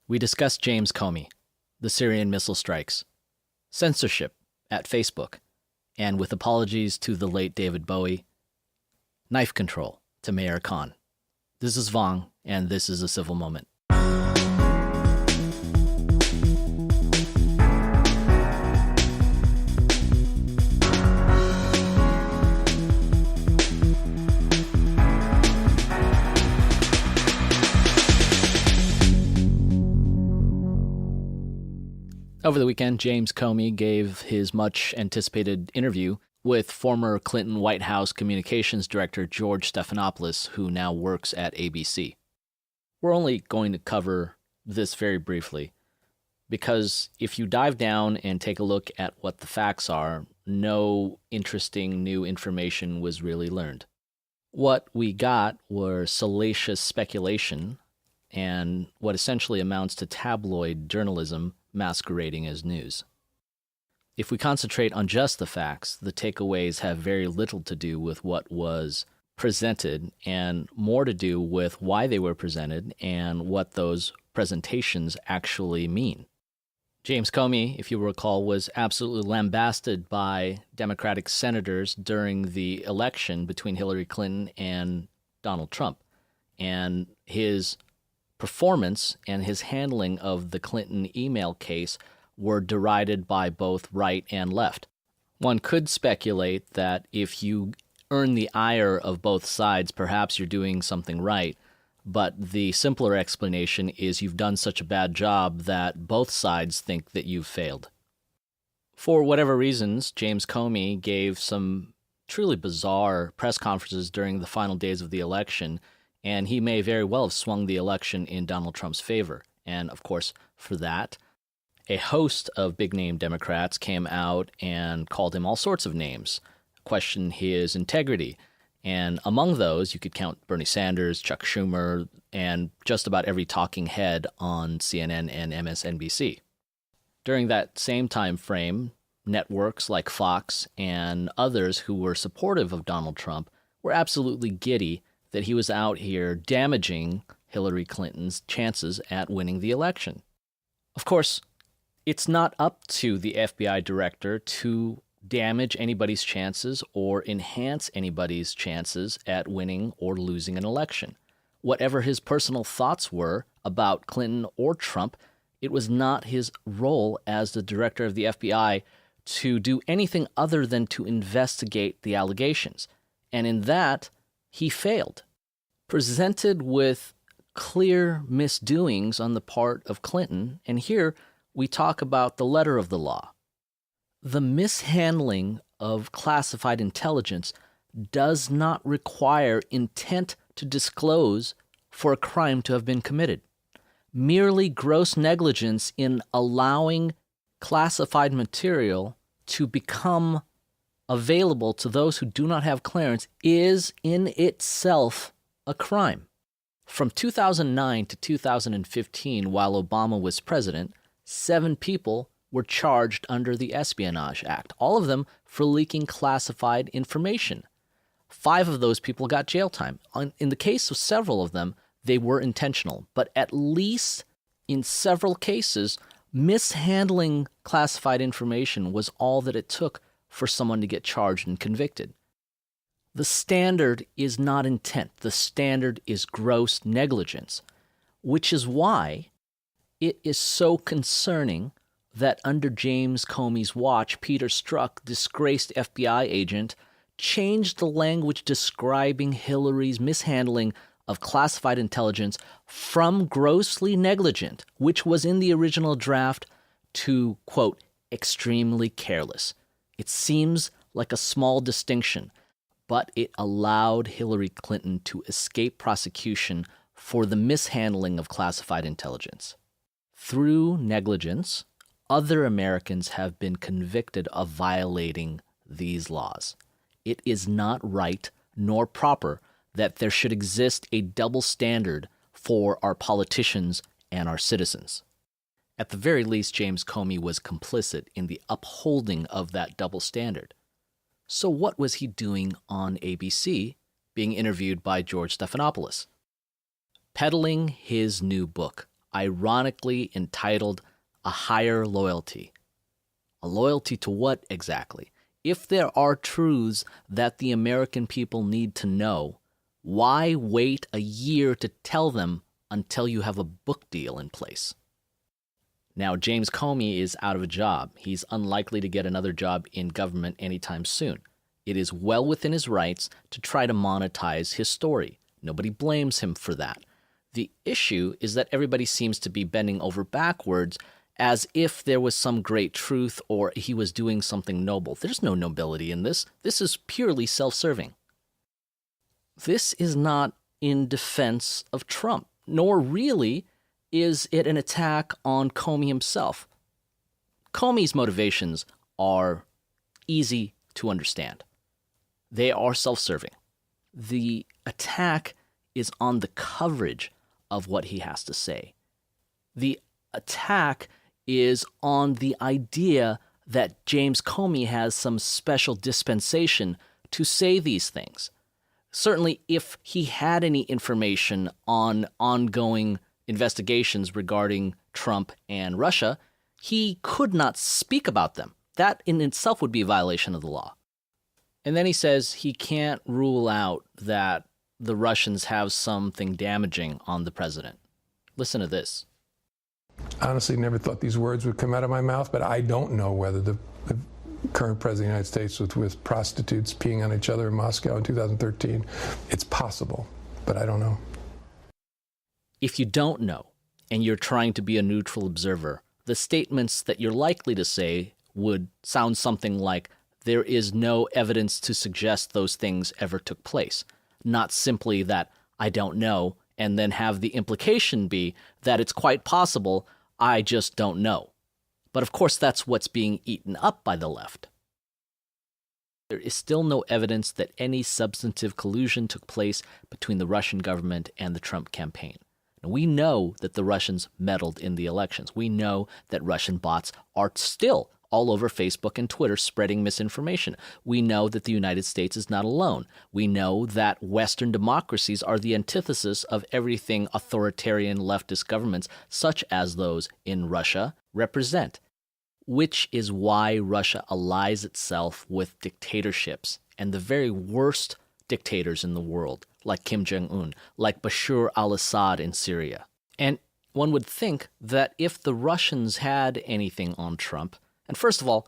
We discussed James Comey, the Syrian missile strikes, censorship at Facebook, and with apologies to the late David Bowie, knife control to Mayor Khan. This is Vong, and this is A Civil Moment. Over the weekend, James Comey gave his much-anticipated interview with former Clinton White House Communications Director George Stephanopoulos, who now works at ABC. We're only going to cover this very briefly, because if you dive down and take a look at what the facts are, no interesting new information was really learned. What we got were salacious speculation and what essentially amounts to tabloid journalism masquerading as news. If we concentrate on just the facts, the takeaways have very little to do with what was presented and more to do with why they were presented and what those presentations actually mean. James Comey, if you recall, was absolutely lambasted by Democratic senators during the election between Hillary Clinton and Donald Trump. And his performance and his handling of the Clinton email case were derided by both right and left. One could speculate that if you earn the ire of both sides, perhaps you're doing something right, but the simpler explanation is you've done such a bad job that both sides think that you've failed. For whatever reasons, James Comey gave some truly bizarre press conferences during the final days of the election, and he may very well have swung the election in Donald Trump's favor. And of course, for that, a host of big-name Democrats came out and called him all sorts of names, questioned his integrity. And among those, you could count Bernie Sanders, Chuck Schumer, and just about every talking head on CNN and MSNBC. During that same time frame, networks like Fox and others who were supportive of Donald Trump were absolutely giddy that he was out here damaging Hillary Clinton's chances at winning the election. Of course, it's not up to the FBI director to damage anybody's chances or enhance anybody's chances at winning or losing an election. Whatever his personal thoughts were about Clinton or Trump, it was not his role as the director of the FBI to do anything other than to investigate the allegations. And in that, he failed. Presented with clear misdoings on the part of Clinton, and here we talk about the letter of the law. The mishandling of classified intelligence does not require intent to disclose for a crime to have been committed. Merely gross negligence in allowing classified material to become available to those who do not have clearance is in itself a crime. From 2009 to 2015, while Obama was president, 7 people were charged under the Espionage Act, all of them for leaking classified information. 5 of those people got jail time. In the case of several of them, they were intentional, but at least in several cases, mishandling classified information was all that it took for someone to get charged and convicted. The standard is not intent. The standard is gross negligence, which is why it is so concerning that under James Comey's watch, Peter Strzok, disgraced FBI agent, changed the language describing Hillary's mishandling of classified intelligence from grossly negligent, which was in the original draft, to, quote, extremely careless. It seems like a small distinction, but it allowed Hillary Clinton to escape prosecution for the mishandling of classified intelligence. Through negligence, other Americans have been convicted of violating these laws. It is not right nor proper that there should exist a double standard for our politicians and our citizens. At the very least, James Comey was complicit in the upholding of that double standard. So what was he doing on ABC, being interviewed by George Stephanopoulos? Peddling his new book, ironically entitled A Higher Loyalty. A loyalty to what exactly? If there are truths that the American people need to know, why wait a year to tell them until you have a book deal in place? Now, James Comey is out of a job. He's unlikely to get another job in government anytime soon. It is well within his rights to try to monetize his story. Nobody blames him for that. The issue is that everybody seems to be bending over backwards as if there was some great truth or he was doing something noble. There's no nobility in this. This is purely self-serving. This is not in defense of Trump, nor really is it an attack on Comey himself. Comey's motivations are easy to understand. They are self-serving. The attack is on the coverage of what he has to say. The attack is on the idea that James Comey has some special dispensation to say these things. Certainly, if he had any information on ongoing investigations regarding Trump and Russia, he could not speak about them. That in itself would be a violation of the law. And then he says he can't rule out that the Russians have something damaging on the president. Listen to this. Honestly, never thought these words would come out of my mouth, but I don't know whether the current president of the United States was with prostitutes peeing on each other in Moscow in 2013. It's possible, but I don't know. If you don't know, and you're trying to be a neutral observer, the statements that you're likely to say would sound something like, there is no evidence to suggest those things ever took place. Not simply that I don't know, and then have the implication be that it's quite possible, I just don't know. But of course, that's what's being eaten up by the left. There is still no evidence that any substantive collusion took place between the Russian government and the Trump campaign. And we know that the Russians meddled in the elections. We know that Russian bots are still all over Facebook and Twitter spreading misinformation. We know that the United States is not alone. We know that Western democracies are the antithesis of everything authoritarian leftist governments, such as those in Russia, represent, which is why Russia allies itself with dictatorships and the very worst dictators in the world, like Kim Jong-un, like Bashar al-Assad in Syria. And one would think that if the Russians had anything on Trump, and first of all,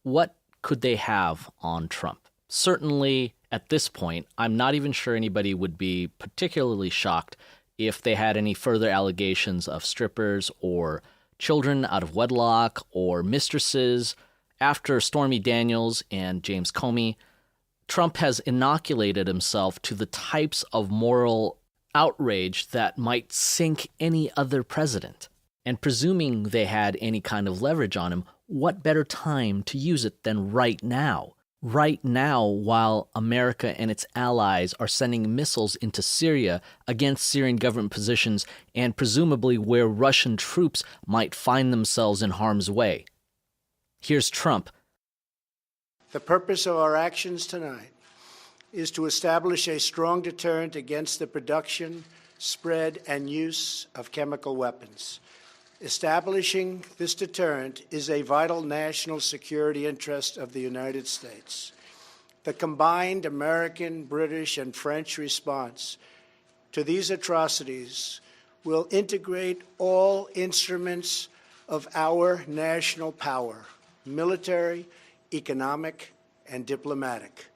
what could they have on Trump? Certainly, at this point, I'm not even sure anybody would be particularly shocked if they had any further allegations of strippers or children out of wedlock or mistresses. After Stormy Daniels and James Comey, Trump has inoculated himself to the types of moral outrage that might sink any other president. And presuming they had any kind of leverage on him, what better time to use it than right now? Right now, while America and its allies are sending missiles into Syria against Syrian government positions and presumably where Russian troops might find themselves in harm's way. Here's Trump. The purpose of our actions tonight is to establish a strong deterrent against the production, spread, and use of chemical weapons. Establishing this deterrent is a vital national security interest of the United States. The combined American, British, and French response to these atrocities will integrate all instruments of our national power, military, economic, and diplomatic.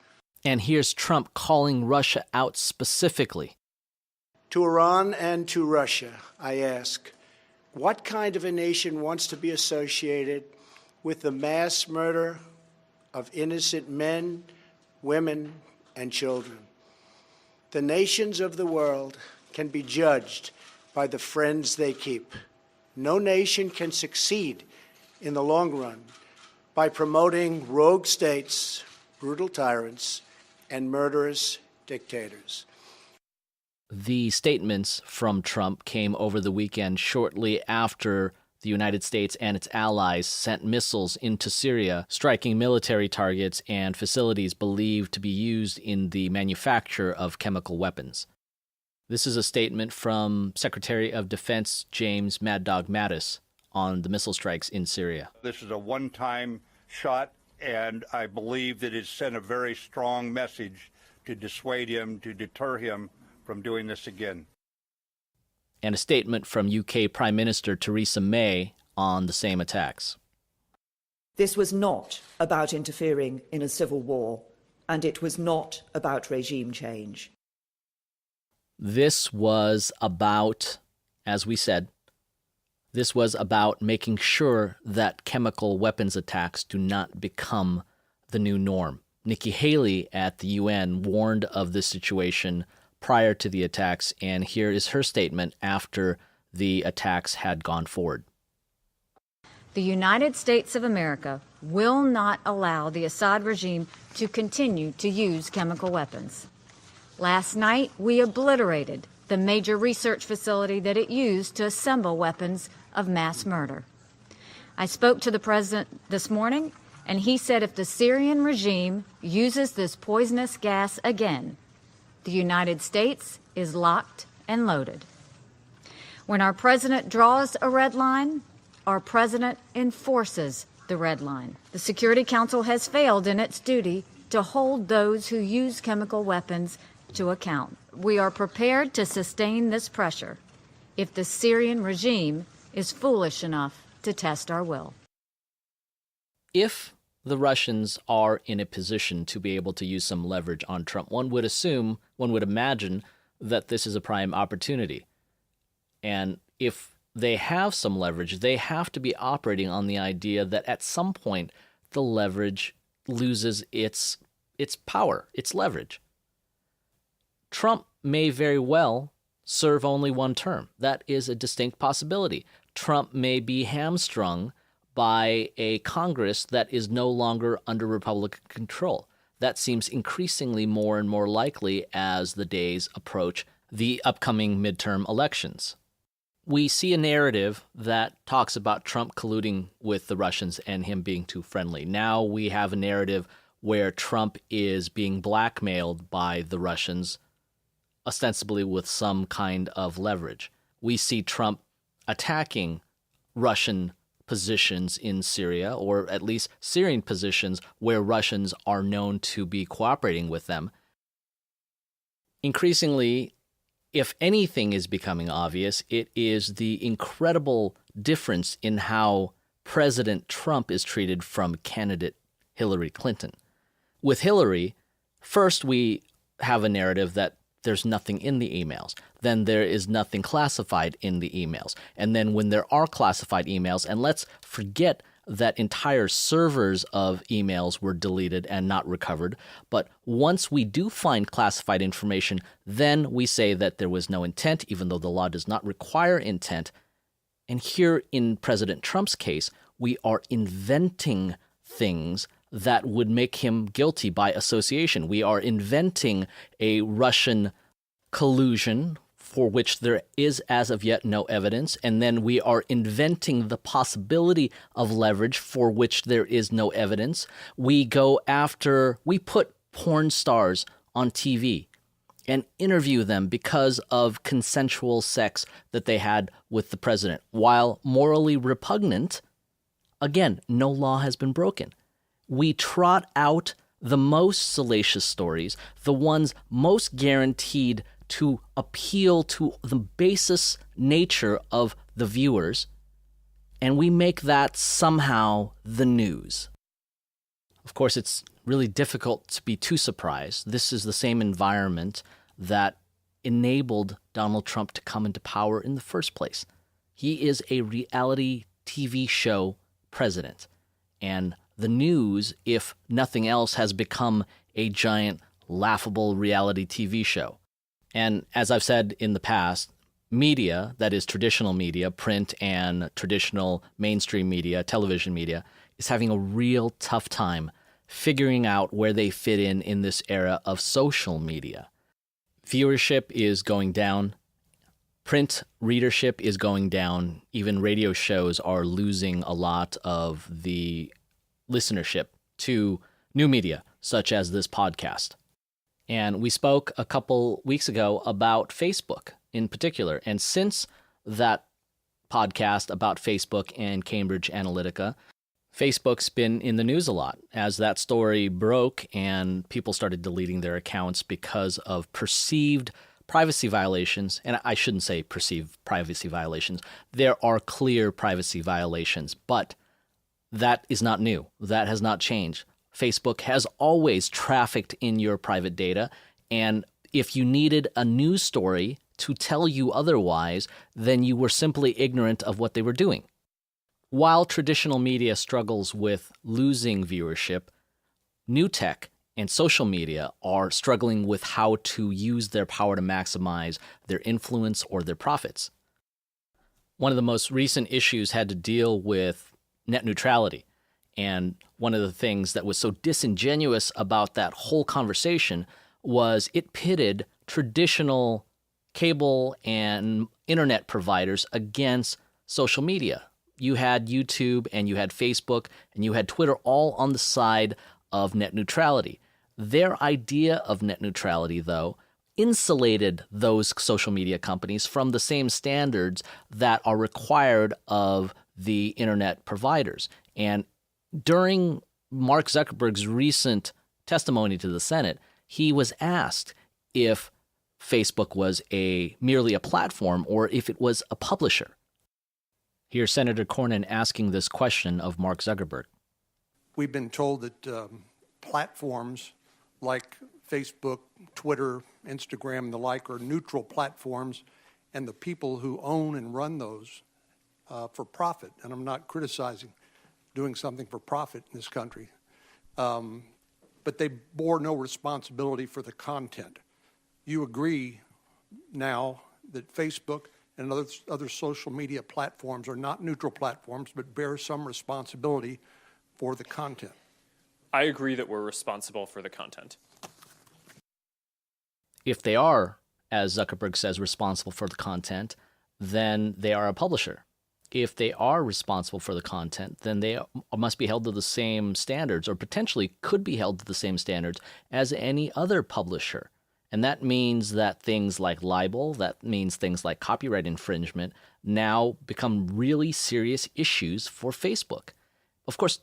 And here's Trump calling Russia out specifically. To Iran and to Russia, I ask, what kind of a nation wants to be associated with the mass murder of innocent men, women, and children? The nations of the world can be judged by the friends they keep. No nation can succeed in the long run by promoting rogue states, brutal tyrants, and murderous dictators. The statements from Trump came over the weekend shortly after the United States and its allies sent missiles into Syria, striking military targets and facilities believed to be used in the manufacture of chemical weapons. This is a statement from Secretary of Defense James Mad Dog Mattis on the missile strikes in Syria. This is a one-time shot, and I believe that it sent a very strong message to dissuade him, to deter him from doing this again. And a statement from UK Prime Minister Theresa May on the same attacks. This was not about interfering in a civil war, and it was not about regime change. This was about, as we said, this was about making sure that chemical weapons attacks do not become the new norm. Nikki Haley at the UN warned of this situation prior to the attacks, and here is her statement after the attacks had gone forward. The United States of America will not allow the Assad regime to continue to use chemical weapons. Last night, we obliterated the major research facility that it used to assemble weapons of mass murder. I spoke to the president this morning, and he said if the Syrian regime uses this poisonous gas again, the United States is locked and loaded. When our president draws a red line, our president enforces the red line. The Security Council has failed in its duty to hold those who use chemical weapons to account. We are prepared to sustain this pressure if the Syrian regime is foolish enough to test our will. If the Russians are in a position to be able to use some leverage on Trump, one would imagine that this is a prime opportunity. And if they have some leverage, they have to be operating on the idea that at some point the leverage loses its power, its leverage. Trump may very well serve only one term. That is a distinct possibility. Trump may be hamstrung by a Congress that is no longer under Republican control. That seems increasingly more and more likely as the days approach the upcoming midterm elections. We see a narrative that talks about Trump colluding with the Russians and him being too friendly. Now we have a narrative where Trump is being blackmailed by the Russians, ostensibly with some kind of leverage. We see Trump attacking Russian positions in Syria, or at least Syrian positions where Russians are known to be cooperating with them. Increasingly, if anything is becoming obvious, it is the incredible difference in how President Trump is treated from candidate Hillary Clinton. With Hillary, first we have a narrative that there's nothing in the emails. Then there is nothing classified in the emails. And then when there are classified emails, and let's forget that entire servers of emails were deleted and not recovered, but once we do find classified information, then we say that there was no intent, even though the law does not require intent. And here in President Trump's case, we are inventing things that would make him guilty by association. We are inventing a Russian collusion for which there is as of yet no evidence, and then we are inventing the possibility of leverage for which there is no evidence. We put porn stars on TV and interview them because of consensual sex that they had with the president. While morally repugnant, again, no law has been broken. We trot out the most salacious stories, the ones most guaranteed to appeal to the basis nature of the viewers, and we make that somehow the news. Of course, it's really difficult to be too surprised. This is the same environment that enabled Donald Trump to come into power in the first place. He is a reality TV show president, and the news, if nothing else, has become a giant, laughable reality TV show. And as I've said in the past, media, that is traditional media, print and traditional mainstream media, television media, is having a real tough time figuring out where they fit in this era of social media. Viewership is going down. Print readership is going down. Even radio shows are losing a lot of the listenership to new media, such as this podcast. And we spoke a couple weeks ago about Facebook in particular. And since that podcast about Facebook and Cambridge Analytica, Facebook's been in the news a lot as that story broke and people started deleting their accounts because of perceived privacy violations. And I shouldn't say perceived privacy violations. There are clear privacy violations, but that is not new. That has not changed. Facebook has always trafficked in your private data, and if you needed a news story to tell you otherwise, then you were simply ignorant of what they were doing. While traditional media struggles with losing viewership, new tech and social media are struggling with how to use their power to maximize their influence or their profits. One of the most recent issues had to deal with net neutrality. And one of the things that was so disingenuous about that whole conversation was it pitted traditional cable and internet providers against social media. You had YouTube and you had Facebook and you had Twitter all on the side of net neutrality. Their idea of net neutrality, though, insulated those social media companies from the same standards that are required of the internet providers. And during Mark Zuckerberg's recent testimony to the Senate, he was asked if Facebook was merely a platform or if it was a publisher. Here's Senator Cornyn asking this question of Mark Zuckerberg. We've been told that platforms like Facebook, Twitter, Instagram, and the like are neutral platforms, and the people who own and run those for profit, and I'm not criticizing doing something for profit in this country, but they bore no responsibility for the content. You agree now that Facebook and other social media platforms are not neutral platforms, but bear some responsibility for the content. I agree that we're responsible for the content. If they are, as Zuckerberg says, responsible for the content, then they are a publisher. If they are responsible for the content, then they must be held to the same standards, or potentially could be held to the same standards as any other publisher. And that means that things like libel, that means things like copyright infringement, now become really serious issues for Facebook. Of course,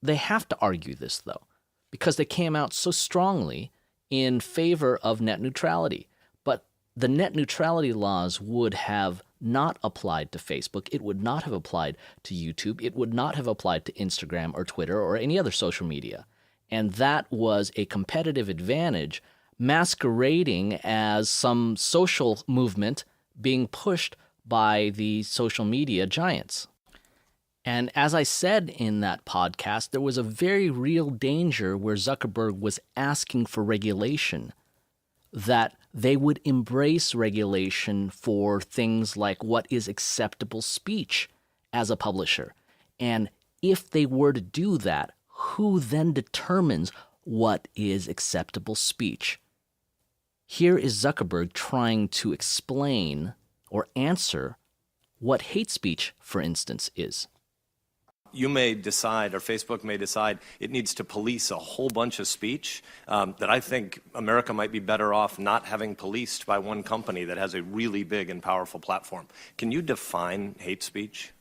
they have to argue this, though, because they came out so strongly in favor of net neutrality. But the net neutrality laws would have not applied to Facebook. It would not have applied to YouTube. It would not have applied to Instagram or Twitter or any other social media. And that was a competitive advantage masquerading as some social movement being pushed by the social media giants. And as I said in that podcast, there was a very real danger where Zuckerberg was asking for regulation, that they would embrace regulation for things like what is acceptable speech as a publisher. And if they were to do that, who then determines what is acceptable speech? Here is Zuckerberg trying to explain or answer what hate speech, for instance, is. You may decide, or Facebook may decide, it needs to police a whole bunch of speech that I think America might be better off not having policed by one company that has a really big and powerful platform. Can you define hate speech?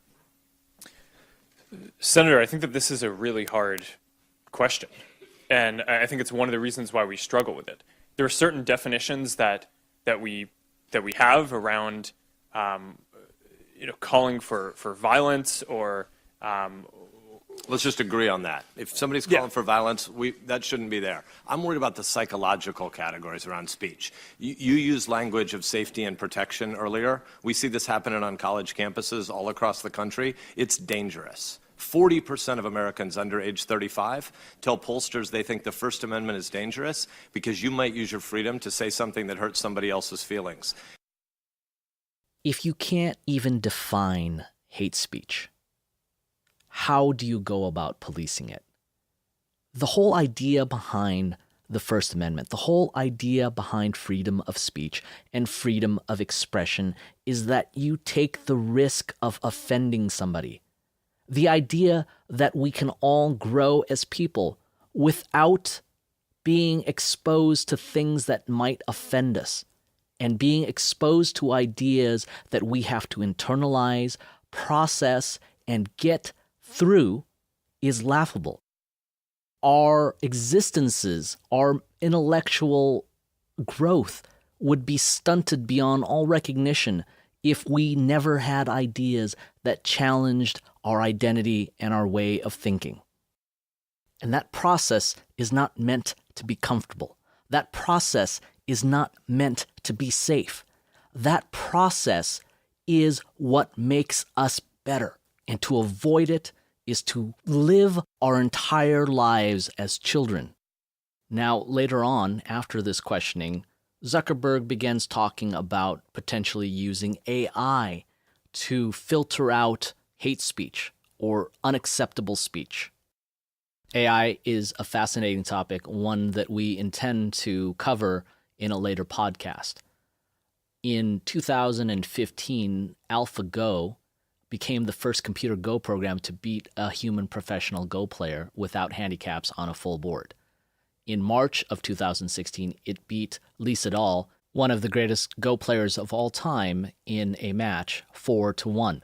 Senator, I think that this is a really hard question, and I think it's one of the reasons why we struggle with it. There are certain definitions that we have around calling for violence or let's just agree on that. If somebody's calling for violence, that shouldn't be there. I'm worried about the psychological categories around speech. You used language of safety and protection earlier. We see this happening on college campuses all across the country. It's dangerous. 40% of Americans under age 35 tell pollsters they think the First Amendment is dangerous because you might use your freedom to say something that hurts somebody else's feelings. If you can't even define hate speech, how do you go about policing it? The whole idea behind the First Amendment, the whole idea behind freedom of speech and freedom of expression is that you take the risk of offending somebody. The idea that we can all grow as people without being exposed to things that might offend us and being exposed to ideas that we have to internalize, process, and get through is laughable. Our existences, our intellectual growth would be stunted beyond all recognition if we never had ideas that challenged our identity and our way of thinking. And that process is not meant to be comfortable. That process is not meant to be safe. That process is what makes us better. And to avoid it is to live our entire lives as children. Now, later on, after this questioning, Zuckerberg begins talking about potentially using AI to filter out hate speech or unacceptable speech. AI is a fascinating topic, one that we intend to cover in a later podcast. In 2015, AlphaGo became the first computer Go program to beat a human professional Go player without handicaps on a full board. In March of 2016, it beat Lee Sedol, one of the greatest Go players of all time, in a match 4-1.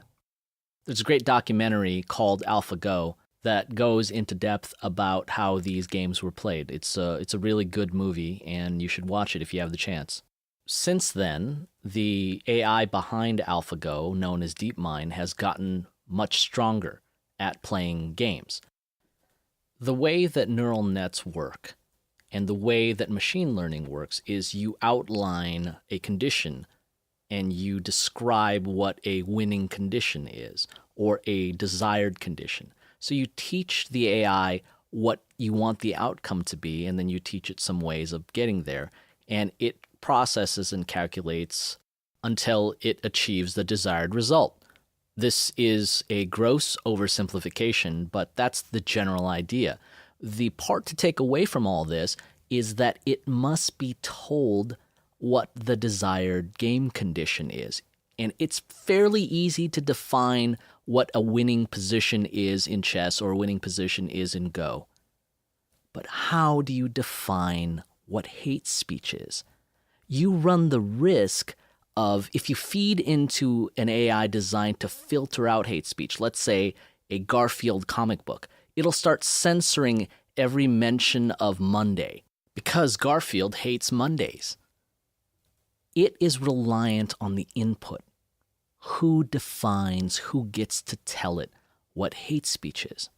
There's a great documentary called AlphaGo that goes into depth about how these games were played. It's a really good movie, and you should watch it if you have the chance. Since then, the AI behind AlphaGo, known as DeepMind, has gotten much stronger at playing games. The way that neural nets work and the way that machine learning works is you outline a condition and you describe what a winning condition is or a desired condition. So you teach the AI what you want the outcome to be, and then you teach it some ways of getting there, and it processes and calculates until it achieves the desired result. This is a gross oversimplification, but that's the general idea. The part to take away from all this is that it must be told what the desired game condition is. And it's fairly easy to define what a winning position is in chess or a winning position is in Go. But how do you define what hate speech is? You run the risk of, if you feed into an AI designed to filter out hate speech, let's say a Garfield comic book, it'll start censoring every mention of Monday because Garfield hates Mondays. It is reliant on the input. Who defines, who gets to tell it what hate speech is?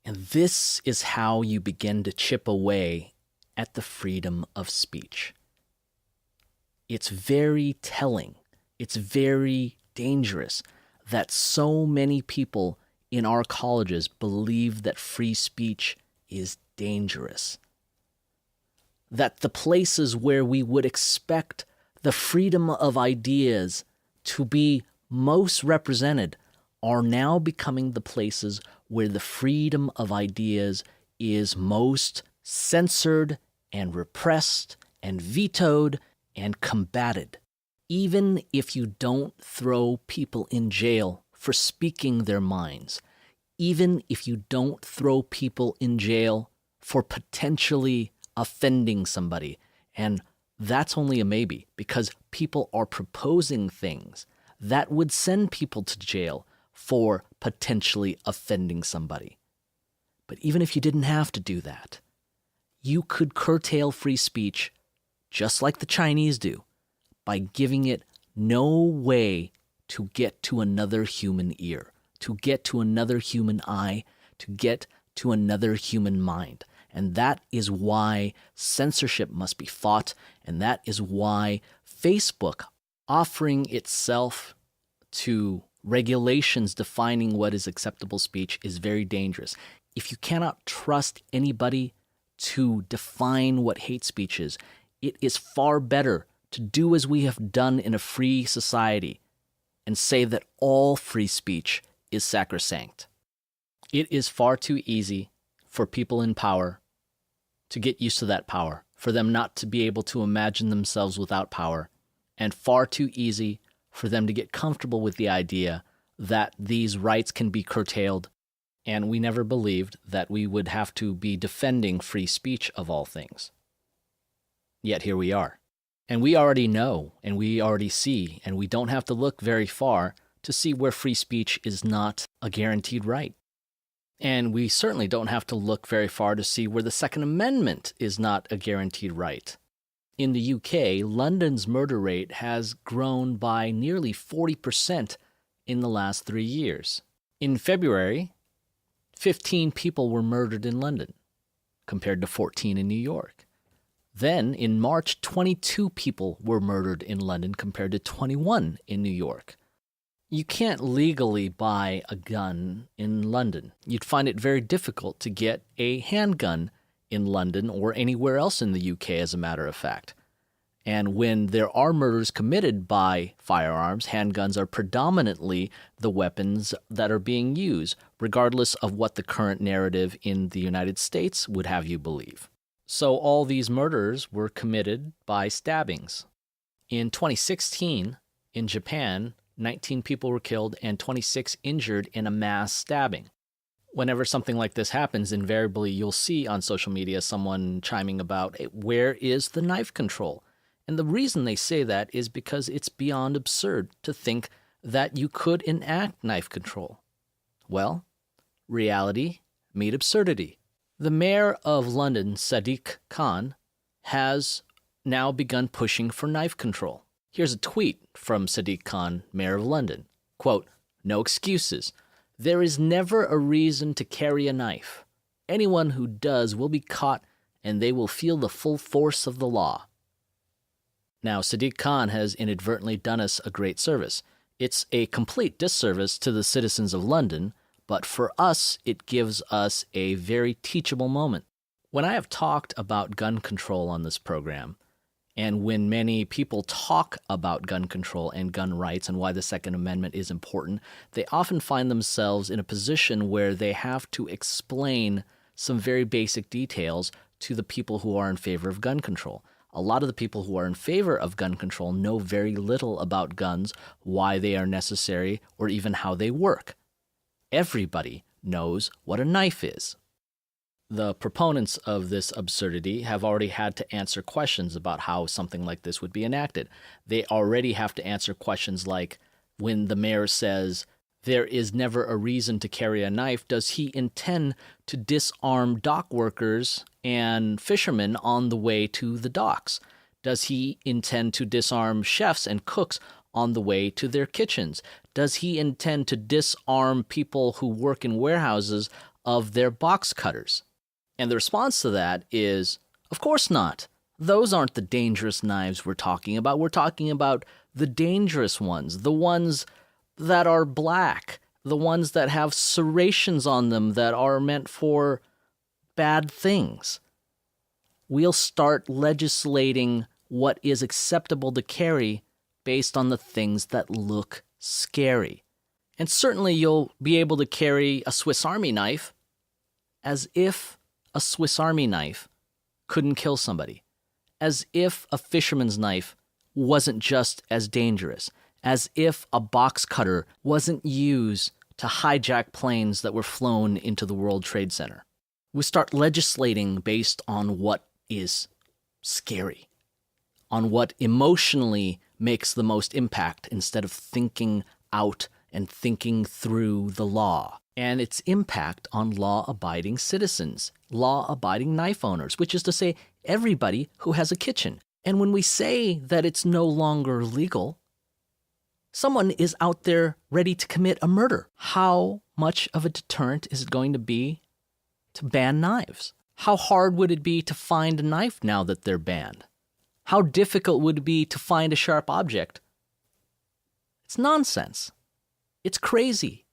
And this is how you begin to chip away at the freedom of speech. It's very telling, it's very dangerous that so many people in our colleges believe that free speech is dangerous. That the places where we would expect the freedom of ideas to be most represented are now becoming the places where the freedom of ideas is most censored and repressed and vetoed and combated. Even if you don't throw people in jail for speaking their minds, even if you don't throw people in jail for potentially offending somebody, and that's only a maybe, because people are proposing things that would send people to jail for potentially offending somebody. But even if you didn't have to do that, you could curtail free speech just like the Chinese do by giving it no way to get to another human ear, to get to another human eye, to get to another human mind. And that is why censorship must be fought, and that is why Facebook offering itself to regulations defining what is acceptable speech is very dangerous. If you cannot trust anybody to define what hate speech is, it is far better to do as we have done in a free society and say that all free speech is sacrosanct. It is far too easy for people in power to get used to that power, for them not to be able to imagine themselves without power, and far too easy for them to get comfortable with the idea that these rights can be curtailed and we never believed that we would have to be defending free speech of all things. Yet here we are. And we already know, and we already see, and we don't have to look very far to see where free speech is not a guaranteed right. And we certainly don't have to look very far to see where the Second Amendment is not a guaranteed right. In the UK, London's murder rate has grown by nearly 40% in the last 3 years. In February, 15 people were murdered in London, compared to 14 in New York. Then, in March, 22 people were murdered in London compared to 21 in New York. You can't legally buy a gun in London. You'd find it very difficult to get a handgun in London or anywhere else in the UK, as a matter of fact. And when there are murders committed by firearms, handguns are predominantly the weapons that are being used, regardless of what the current narrative in the United States would have you believe. So all these murders were committed by stabbings. In 2016, in Japan, 19 people were killed and 26 injured in a mass stabbing. Whenever something like this happens, invariably you'll see on social media someone chiming about, where is the knife control? And the reason they say that is because it's beyond absurd to think that you could enact knife control. Well, reality meet absurdity. The mayor of London, Sadiq Khan, has now begun pushing for knife control. Here's a tweet from Sadiq Khan, mayor of London. Quote, "No excuses. There is never a reason to carry a knife. Anyone who does will be caught and they will feel the full force of the law." Now, Sadiq Khan has inadvertently done us a great service. It's a complete disservice to the citizens of London, but for us, it gives us a very teachable moment. When I have talked about gun control on this program, and when many people talk about gun control and gun rights and why the Second Amendment is important, they often find themselves in a position where they have to explain some very basic details to the people who are in favor of gun control. A lot of the people who are in favor of gun control know very little about guns, why they are necessary, or even how they work. Everybody knows what a knife is. The proponents of this absurdity have already had to answer questions about how something like this would be enacted. They already have to answer questions like, when the mayor says, there is never a reason to carry a knife, does he intend to disarm dock workers and fishermen on the way to the docks? Does he intend to disarm chefs and cooks on the way to their kitchens? Does he intend to disarm people who work in warehouses of their box cutters? And the response to that is, of course not. Those aren't the dangerous knives we're talking about. We're talking about the dangerous ones, the ones that are black, the ones that have serrations on them that are meant for bad things. We'll start legislating what is acceptable to carry based on the things that look scary. And certainly you'll be able to carry a Swiss Army knife, as if a Swiss Army knife couldn't kill somebody, as if a fisherman's knife wasn't just as dangerous, as if a box cutter wasn't used to hijack planes that were flown into the World Trade Center. We start legislating based on what is scary, on what emotionally makes the most impact instead of thinking out and thinking through the law and its impact on law-abiding citizens, law-abiding knife owners, which is to say everybody who has a kitchen. And when we say that it's no longer legal, someone is out there ready to commit a murder. How much of a deterrent is it going to be to ban knives? How hard would it be to find a knife now that they're banned? How difficult would it be to find a sharp object? It's nonsense. It's crazy.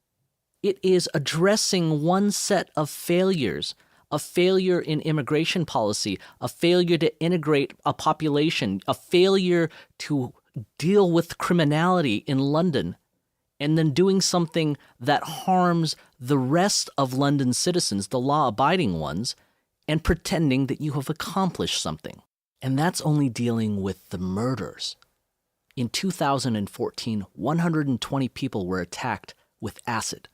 It is addressing one set of failures, a failure in immigration policy, a failure to integrate a population, a failure to deal with criminality in London, and then doing something that harms the rest of London's citizens, the law-abiding ones, and pretending that you have accomplished something. And that's only dealing with the murders. In 2014, 120 people were attacked with acid.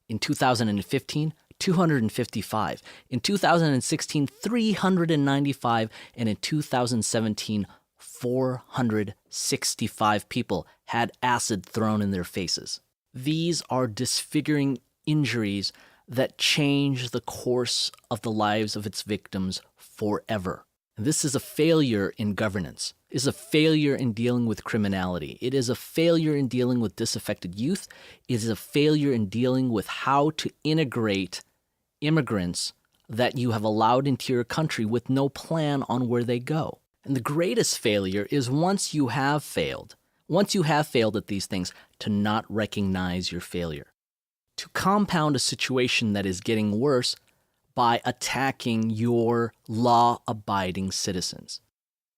In 2015, 255. In 2016, 395. And in 2017, 465 people had acid thrown in their faces. These are disfiguring injuries that change the course of the lives of its victims forever. And this is a failure in governance. It is a failure in dealing with criminality. It is a failure in dealing with disaffected youth. It is a failure in dealing with how to integrate immigrants that you have allowed into your country with no plan on where they go. And the greatest failure is once you have failed at these things, to not recognize your failure, to compound a situation that is getting worse by attacking your law-abiding citizens.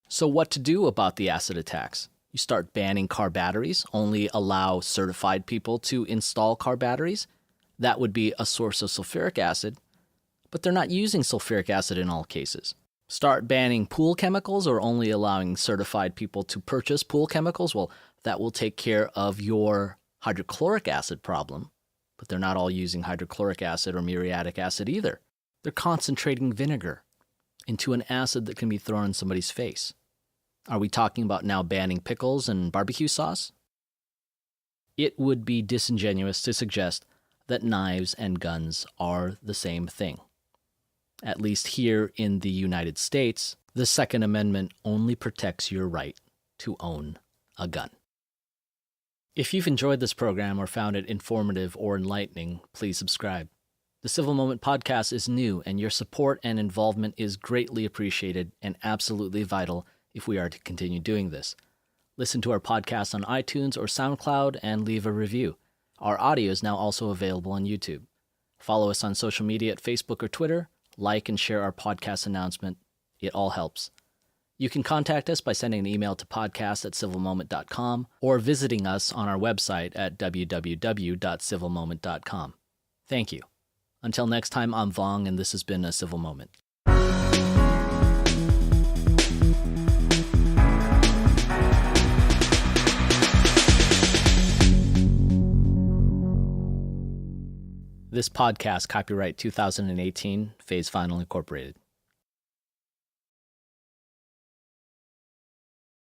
So what to do about the acid attacks? You start banning car batteries, only allow certified people to install car batteries. That would be a source of sulfuric acid, but they're not using sulfuric acid in all cases. Start banning pool chemicals or only allowing certified people to purchase pool chemicals. Well, that will take care of your hydrochloric acid problem, but they're not all using hydrochloric acid or muriatic acid either. They're concentrating vinegar into an acid that can be thrown in somebody's face. Are we talking about now banning pickles and barbecue sauce? It would be disingenuous to suggest that knives and guns are the same thing. At least here in the United States, the Second Amendment only protects your right to own a gun. If you've enjoyed this program or found it informative or enlightening, please subscribe. The Civil Moment podcast is new, and your support and involvement is greatly appreciated and absolutely vital if we are to continue doing this. Listen to our podcast on iTunes or SoundCloud and leave a review. Our audio is now also available on YouTube. Follow us on social media at Facebook or Twitter. Like and share our podcast announcement. It all helps. You can contact us by sending an email to podcast@civilmoment.com or visiting us on our website at www.civilmoment.com. Thank you. Until next time, I'm Vong, and this has been A Civil Moment. This podcast, copyright 2018, Phase Final Incorporated.